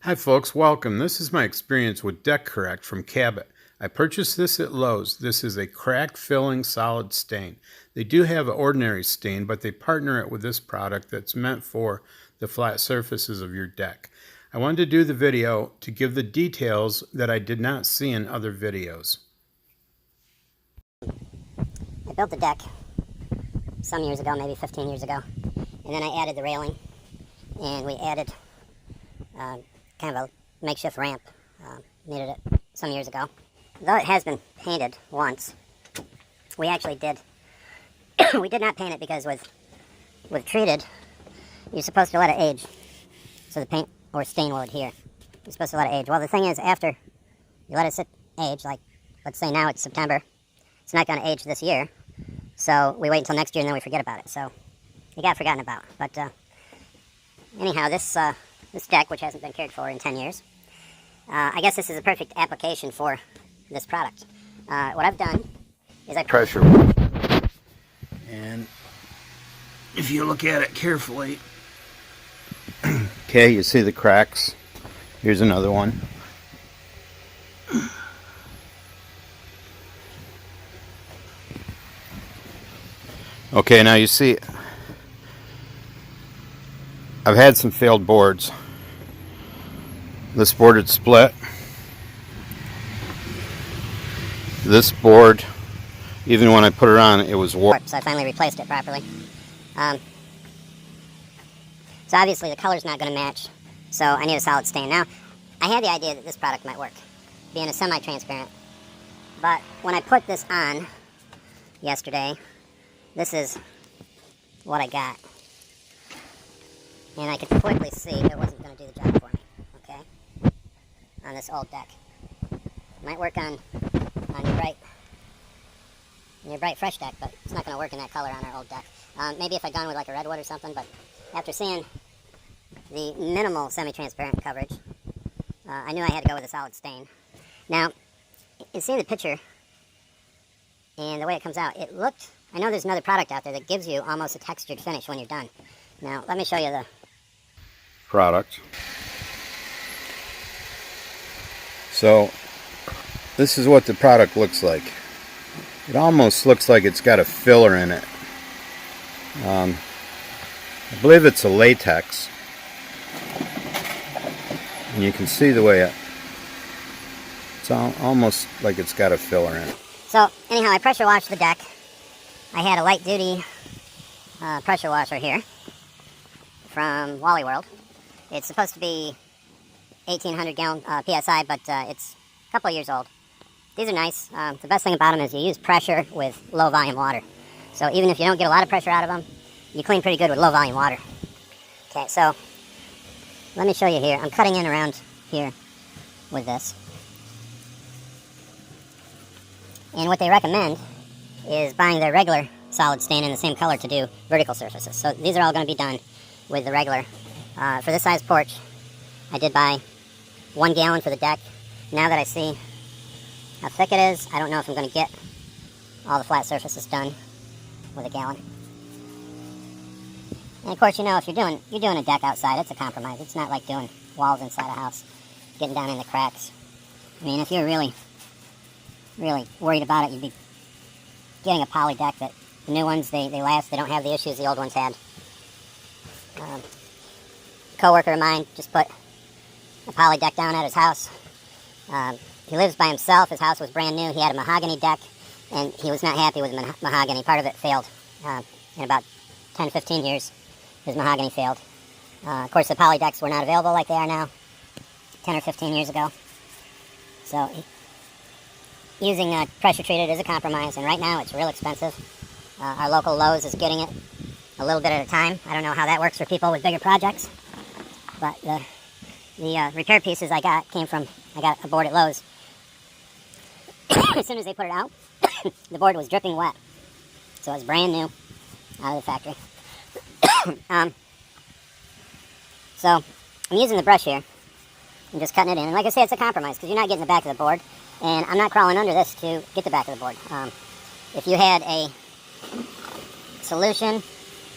Hi folks, welcome. This is my experience with DeckCorrect from Cabot. I purchased this at Lowe's. This is a crack filling solid stain. They do have an ordinary stain, but they partner it with this product that's meant for the flat surfaces of your deck. I wanted to do the video to give the details that I did not see in other videos. I built the deck some years ago, maybe 15 years ago, and then I added the railing, and we added kind of a makeshift ramp. Needed it some years ago. Though it has been painted once, we actually did. We did not paint it because with treated, you're supposed to let it age, so the paint or stain will adhere. You're supposed to let it age. Well, the thing is, after you let it sit age, like let's say now it's September, it's not going to age this year, so we wait until next year and then we forget about it. So it got forgotten about. But anyhow, this deck, which hasn't been cared for in 10 years, I guess this is a perfect application for this product. What I've done is I Pressure. And if you look at it carefully, okay, you see the cracks. Here's another one. Okay, now you see, I've had some failed boards. This board had split. This board, even when I put it on, it was warped. So I finally replaced it properly. So obviously the color's not going to match, so I need a solid stain. Now, I had the idea that this product might work, being a semi-transparent. But when I put this on yesterday, this is what I got. And I could quickly see it wasn't going to do the job for me, okay? On this old deck. Might work on your bright fresh deck, but it's not going to work in that color on our old deck. Maybe if I'd gone with like a redwood or something, but after seeing the minimal semi-transparent coverage, I knew I had to go with a solid stain. Now, you see the picture and the way it comes out, it looked, I know there's another product out there that gives you almost a textured finish when you're done. Now, let me show you the product. So this is what the product looks like. It almost looks like it's got a filler in it. I believe it's a latex, and you can see the way it's almost like it's got a filler in it. So anyhow, I pressure washed the deck. I had a light duty pressure washer here from Wally World. It's supposed to be 1,800 gallon PSI, but it's a couple of years old. These are nice. The best thing about them is you use pressure with low volume water. So even if you don't get a lot of pressure out of them, you clean pretty good with low volume water. Okay, so let me show you here. I'm cutting in around here with this. And what they recommend is buying their regular solid stain in the same color to do vertical surfaces. So these are all going to be done with the regular. For this size porch, I did buy 1 gallon for the deck. Now that I see how thick it is, I don't know if I'm going to get all the flat surfaces done with a gallon. And of course, you know, if you're doing a deck outside, it's a compromise. It's not like doing walls inside a house, getting down in the cracks. I mean, if you're really worried about it, you'd be getting a poly deck. That the new ones, they last, they don't have the issues the old ones had. A co-worker of mine just put a poly deck down at his house. He lives by himself. His house was brand new. He had a mahogany deck, and he was not happy with mahogany. Part of it failed. In about 10, 15 years, his mahogany failed. Of course, the poly decks were not available like they are now 10 or 15 years ago. So using pressure treated is a compromise, and right now it's real expensive. Our local Lowe's is getting it a little bit at a time. I don't know how that works for people with bigger projects, but the repair pieces I got I got a board at Lowe's. As soon as they put it out, the board was dripping wet. So it was brand new out of the factory. So I'm using the brush here. I'm just cutting it in. And like I say, it's a compromise because you're not getting the back of the board. And I'm not crawling under this to get the back of the board. If you had a solution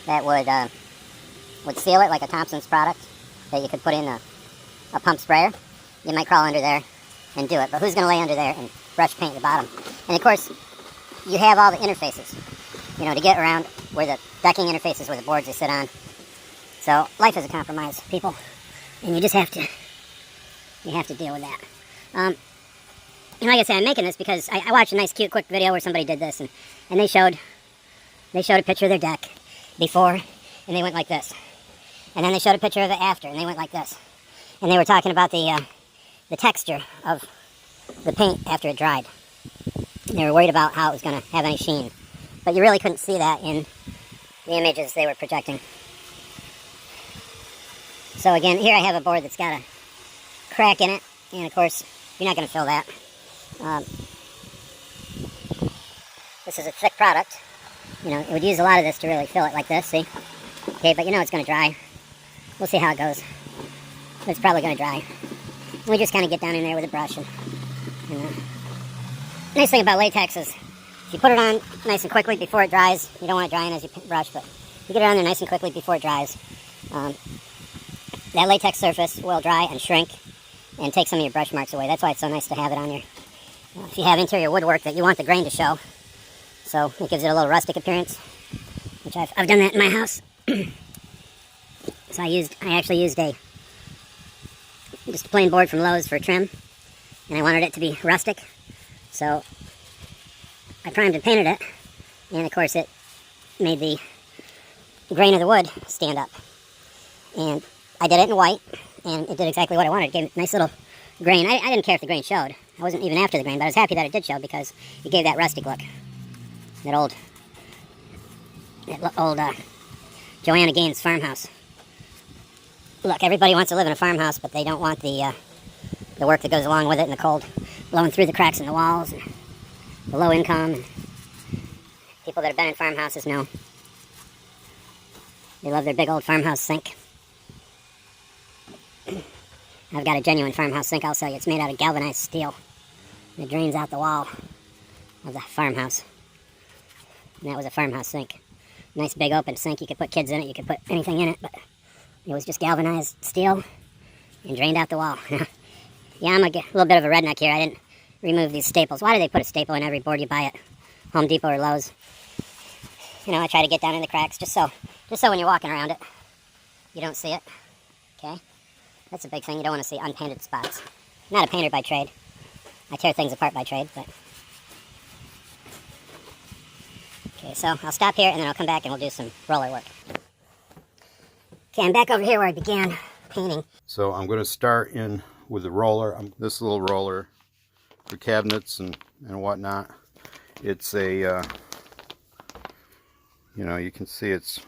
that would seal it, like a Thompson's product, that you could put in a pump sprayer, you might crawl under there and do it. But who's going to lay under there and brush paint the bottom? And of course, you have all the interfaces, you know, to get around where the decking interfaces, where the boards they sit on. So life is a compromise, people, and you just have to deal with that. And like I said, I'm making this because I watched a nice, cute, quick video where somebody did this, and they showed a picture of their deck before, and they went like this, and then they showed a picture of it after, and they went like this, and they were talking about the texture of the paint after it dried. And they were worried about how it was going to have any sheen, but you really couldn't see that in the images they were projecting. So again, here I have a board that's got a crack in it, and of course, you're not going to fill that. This is a thick product. You know, it would use a lot of this to really fill it like this, see? Okay, but you know it's going to dry. We'll see how it goes. It's probably going to dry. We just kind of get down in there with a brush. And nice thing about latex is if you put it on nice and quickly before it dries, you don't want it drying as you brush, but you get it on there nice and quickly before it dries. That latex surface will dry and shrink and take some of your brush marks away. That's why it's so nice to have it on your, if you have interior woodwork that you want the grain to show. So it gives it a little rustic appearance, which I've done that in my house. So I actually used just a plain board from Lowe's for trim, and I wanted it to be rustic. So I primed and painted it, and of course it made the grain of the wood stand up. And I did it in white, and it did exactly what I wanted. It gave it a nice little grain. I didn't care if the grain showed. I wasn't even after the grain, but I was happy that it did show because it gave that rustic look. That old Joanna Gaines farmhouse. Look, everybody wants to live in a farmhouse, but they don't want the work that goes along with it and the cold blowing through the cracks in the walls, and the low income. And people that have been in farmhouses know they love their big old farmhouse sink. I've got a genuine farmhouse sink, I'll sell you. It's made out of galvanized steel. It drains out the wall of the farmhouse. And that was a farmhouse sink. Nice big open sink. You could put kids in it, you could put anything in it, but it was just galvanized steel and drained out the wall. Yeah, I'm a little bit of a redneck here. I didn't remove these staples. Why do they put a staple in every board you buy at Home Depot or Lowe's? You know, I try to get down in the cracks just so when you're walking around it, you don't see it. Okay? That's a big thing. You don't want to see unpainted spots. I'm not a painter by trade. I tear things apart by trade, but... Okay, so I'll stop here and then I'll come back and we'll do some roller work. Okay, I'm back over here where I began painting. So I'm going to start in with the roller. This little roller for cabinets and whatnot. It's a, you know, you can see it's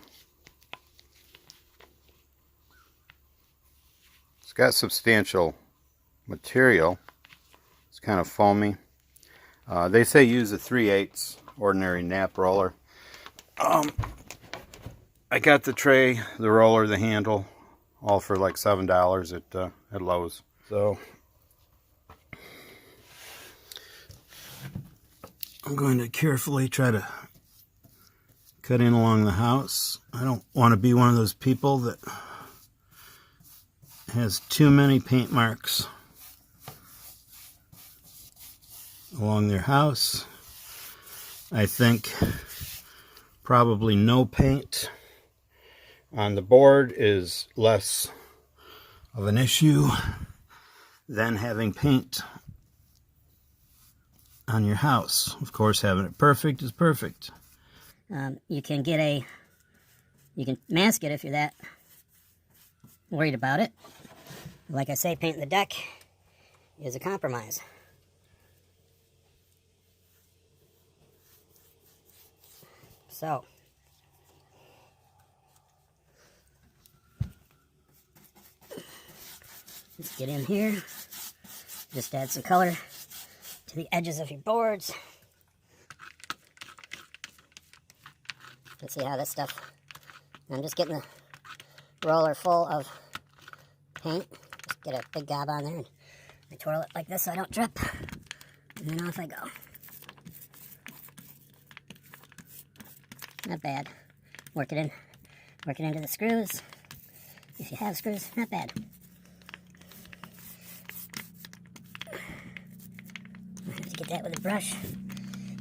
got substantial material. It's kind of foamy. They say use a 3/8 ordinary nap roller. I got the tray, the roller, the handle, all for like $7 at Lowe's. So I'm going to carefully try to cut in along the house. I don't want to be one of those people that has too many paint marks along their house. I think probably no paint on the board is less of an issue than having paint on your house. Of course, having it perfect is perfect. You can mask it if you're that worried about it. Like I say, painting the deck is a compromise. So, let's get in here. Just add some color to the edges of your boards. Let's see how this stuff... I'm just getting the roller full of paint. Just get a big gob on there and I twirl it like this so I don't drip. And then off I go. Not bad. Work it into the screws. If you have screws, not bad. that with a brush.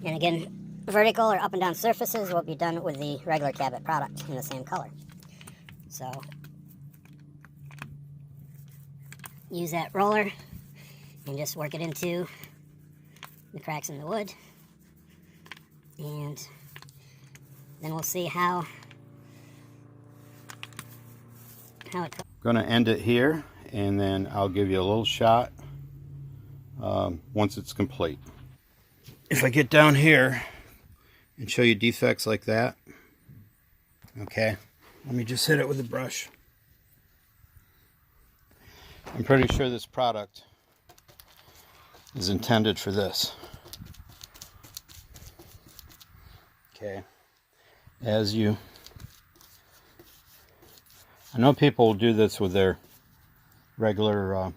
And again, vertical or up and down surfaces will be done with the regular Cabot product in the same color. So use that roller and just work it into the cracks in the wood. And then we'll see how it goes. Going to end it here, and then I'll give you a little shot once it's complete. If I get down here and show you defects like that, okay, let me just hit it with a brush. I'm pretty sure this product is intended for this. Okay, I know people will do this with their regular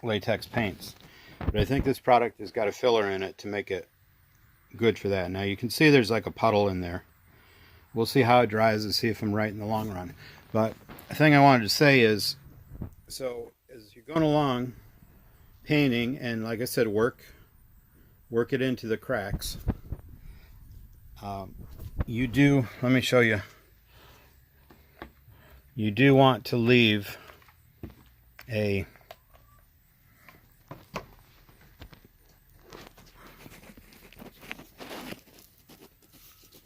latex paints, but I think this product has got a filler in it to make it good for that. Now you can see there's like a puddle in there. We'll see how it dries and see if I'm right in the long run. But the thing I wanted to say is, so as you're going along painting, and like I said, work it into the cracks. You do, let me show you. You do want to leave a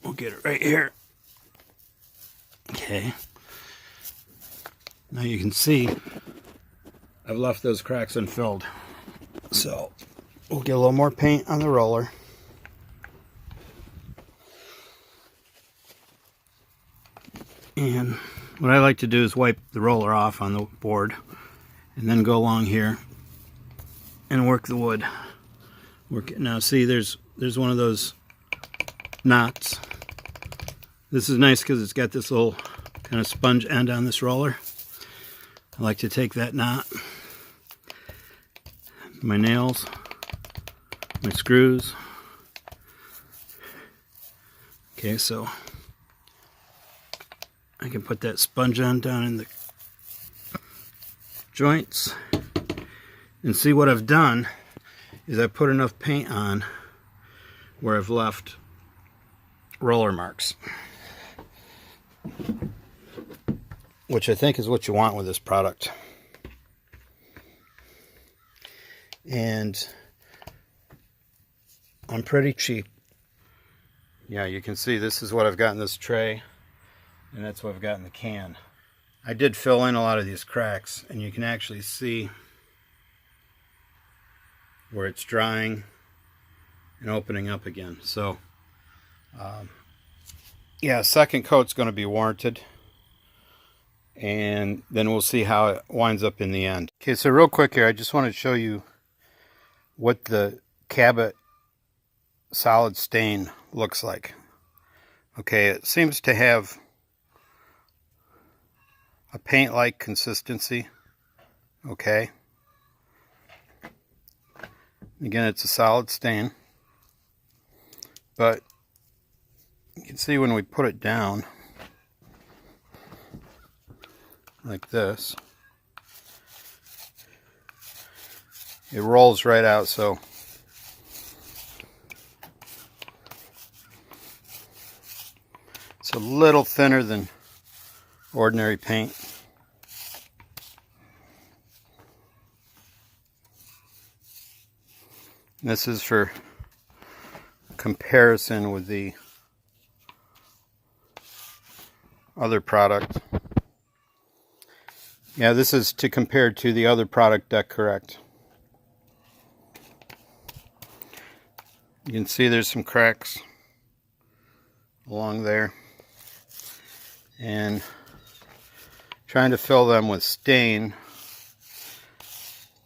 we'll get it right here. Okay. Now you can see I've left those cracks unfilled. So we'll get a little more paint on the roller. And what I like to do is wipe the roller off on the board and then go along here and work the wood. Work it. Now see, there's one of those knots. This is nice because it's got this little kind of sponge end on this roller. I like to take that knot, my nails, my screws. Okay, so I can put that sponge end down in the joints, and see what I've done is I put enough paint on where I've left roller marks, which I think is what you want with this product. And I'm pretty cheap. Yeah, you can see this is what I've got in this tray, and that's what I've got in the can. I did fill in a lot of these cracks, and you can actually see where it's drying and opening up again. So yeah, second coat's going to be warranted, and then we'll see how it winds up in the end. Okay, so real quick here, I just want to show you what the Cabot solid stain looks like. Okay, it seems to have a paint-like consistency. Okay, again, it's a solid stain, but you can see when we put it down like this, it rolls right out. So it's a little thinner than ordinary paint. This is for comparison with the other product. Yeah, this is to compare to the other product, DeckCorrect. You can see there's some cracks along there, and trying to fill them with stain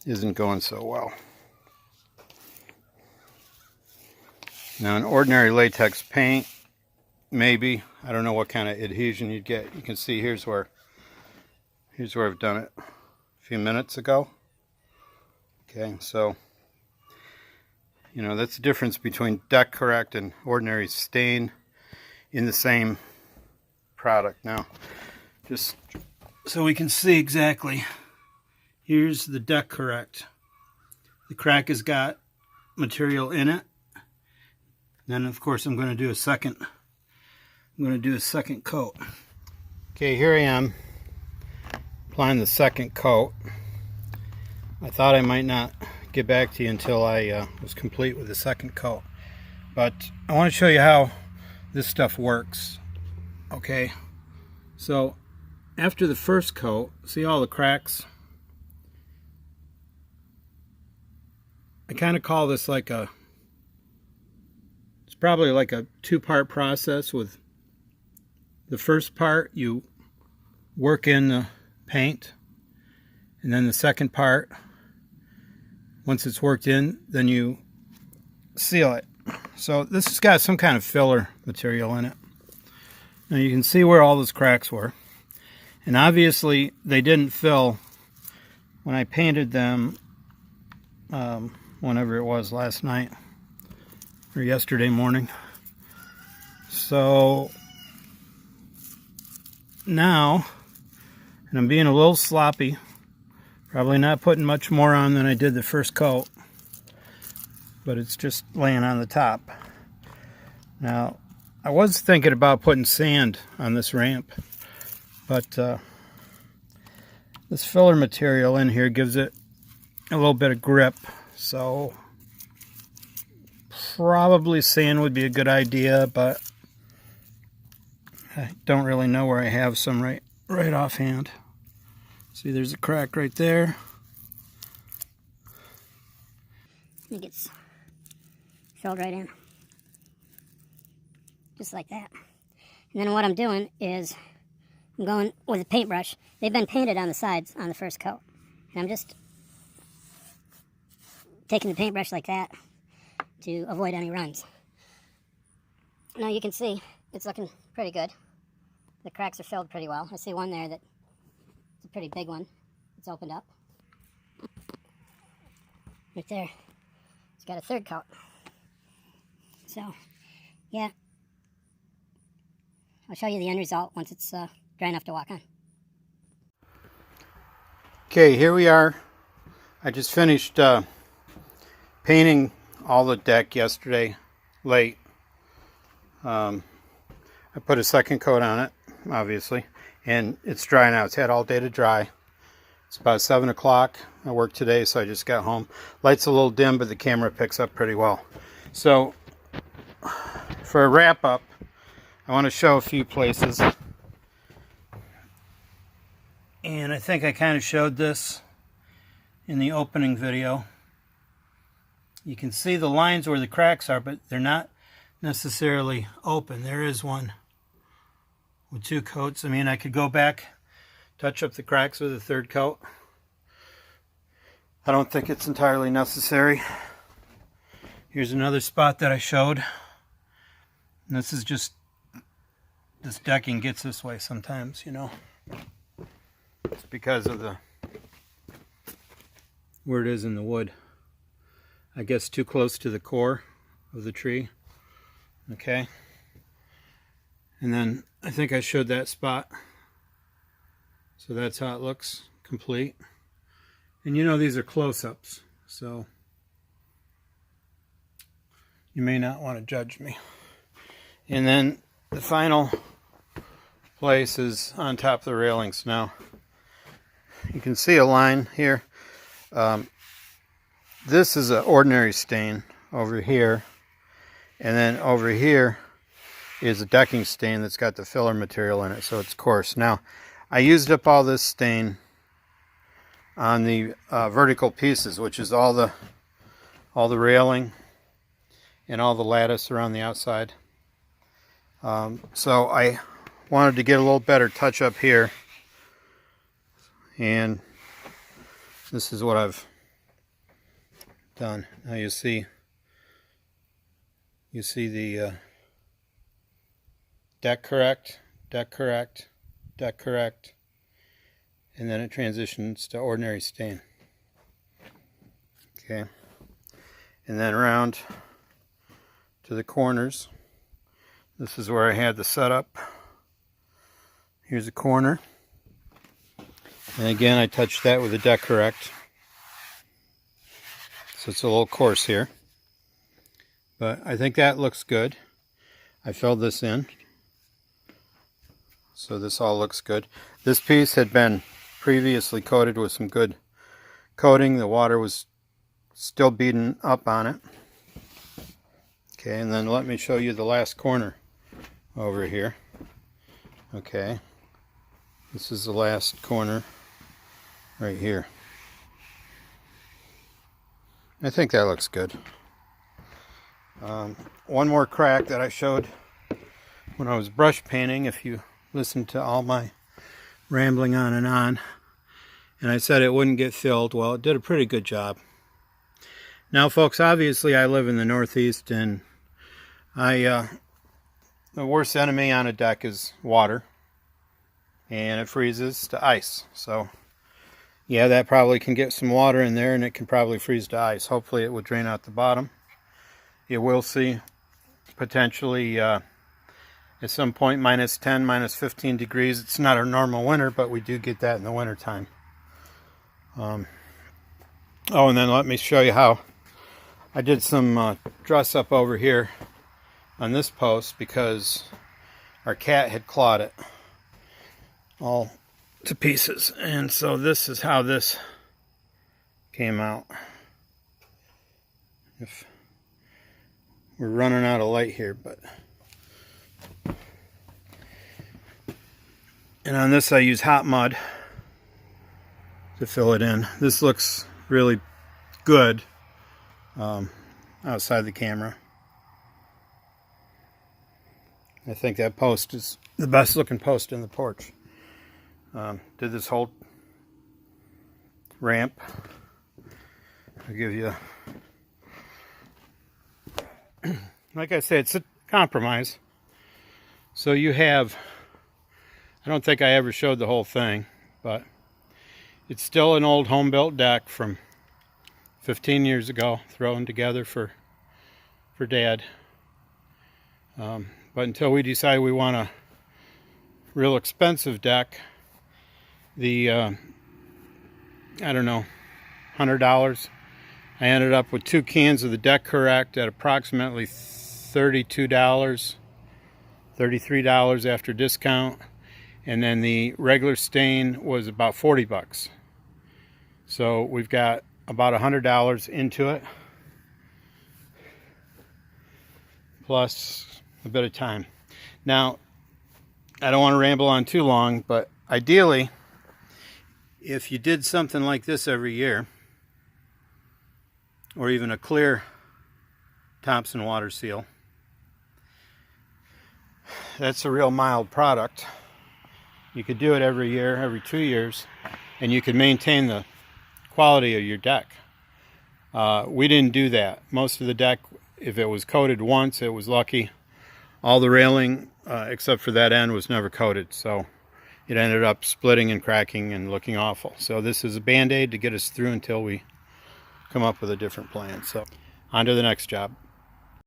isn't going so well. Now, an ordinary latex paint, maybe, I don't know what kind of adhesion you'd get. You can see here's where I've done it a few minutes ago. Okay, so you know, that's the difference between DeckCorrect and ordinary stain in the same product. Now, just so we can see exactly, here's the DeckCorrect. The crack has got material in it. Then of course I'm going to do a second coat. Okay, here I am applying the second coat. I thought I might not get back to you until I was complete with the second coat, but I want to show you how this stuff works. Okay, so after the first coat, see all the cracks? I kind of call this like it's probably like a two-part process. With the first part, you work in the paint, and then the second part, once it's worked in, then you seal it. So this has got some kind of filler material in it. Now you can see where all those cracks were, and obviously they didn't fill when I painted them whenever it was, last night or yesterday morning. So now, and I'm being a little sloppy, probably not putting much more on than I did the first coat, but it's just laying on the top. Now, I was thinking about putting sand on this ramp, but this filler material in here gives it a little bit of grip, so probably sand would be a good idea, but I don't really know where I have some right offhand. See, there's a crack right there. I think it's filled right in. Just like that. And then what I'm doing is I'm going with a paintbrush. They've been painted on the sides on the first coat. And I'm just taking the paintbrush like that to avoid any runs. Now you can see it's looking pretty good. The cracks are filled pretty well. I see one there that's a pretty big one. It's opened up. Right there. It's got a third coat. So, yeah. I'll show you the end result once it's dry enough to walk on. Okay, here we are. I just finished painting all the deck yesterday late. I put a second coat on it, obviously, and it's dry now. It's had all day to dry. It's about 7 o'clock. I worked today, so I just got home. Light's a little dim, but the camera picks up pretty well. So, for a wrap-up, I want to show a few places. And I think I kind of showed this in the opening video. You can see the lines where the cracks are, but they're not necessarily open. There is one with 2 coats. I mean, I could go back, touch up the cracks with a third coat. I don't think it's entirely necessary. Here's another spot that I showed. And this is just, this decking gets this way sometimes, you know. It's because of where it is in the wood. I guess too close to the core of the tree. Okay. And then I think I showed that spot. So that's how it looks, complete. And you know these are close-ups, so you may not want to judge me. And then the final place is on top of the railings. Now, you can see a line here. This is an ordinary stain over here. And then over here is a decking stain that's got the filler material in it, so it's coarse. Now, I used up all this stain on the vertical pieces, which is all the railing and all the lattice around the outside. So I wanted to get a little better touch up here, and this is what I've done. Now you see the DeckCorrect, and then it transitions to ordinary stain. Okay, and then around to the corners. This is where I had the setup. Here's a corner, and again I touched that with the DeckCorrect, so it's a little coarse here. But I think that looks good. I filled this in, so this all looks good. This piece had been previously coated with some good coating. The water was still beating up on it. Okay, and then let me show you the last corner over here. Okay, this is the last corner right here. I think that looks good. One more crack that I showed when I was brush painting, if you listen to all my rambling on, and I said it wouldn't get filled. Well, it did a pretty good job. Now folks, obviously I live in the Northeast, and the worst enemy on a deck is water, and it freezes to ice. So yeah, that probably can get some water in there, and it can probably freeze to ice. Hopefully it will drain out the bottom. You will see potentially at some point -10, -15 degrees. It's not our normal winter, but we do get that in the winter time. Oh, and then let me show you how I did some dress up over here on this post, because our cat had clawed it all to pieces. And so this is how this came out. If we're running out of light here, but... And on this I use hot mud to fill it in. This looks really good outside the camera. I think that post is the best looking post in the porch. Did this whole ramp. I'll give you, like I said, it's a compromise. So you have, I don't think I ever showed the whole thing, but it's still an old home-built deck from 15 years ago, thrown together for Dad. But until we decide we want a real expensive deck, the I don't know, $100, I ended up with 2 cans of the DeckCorrect at approximately $32, $33 after discount, and then the regular stain was about 40 bucks. So we've got about $100 into it, plus a bit of time. Now, I don't want to ramble on too long, but ideally, if you did something like this every year, or even a clear Thompson water seal, that's a real mild product. You could do it every year, every 2 years, and you could maintain the quality of your deck. We didn't do that. Most of the deck, if it was coated once, it was lucky. All the railing, except for that end, was never coated, so it ended up splitting and cracking and looking awful. So this is a band-aid to get us through until we come up with a different plan. So on to the next job.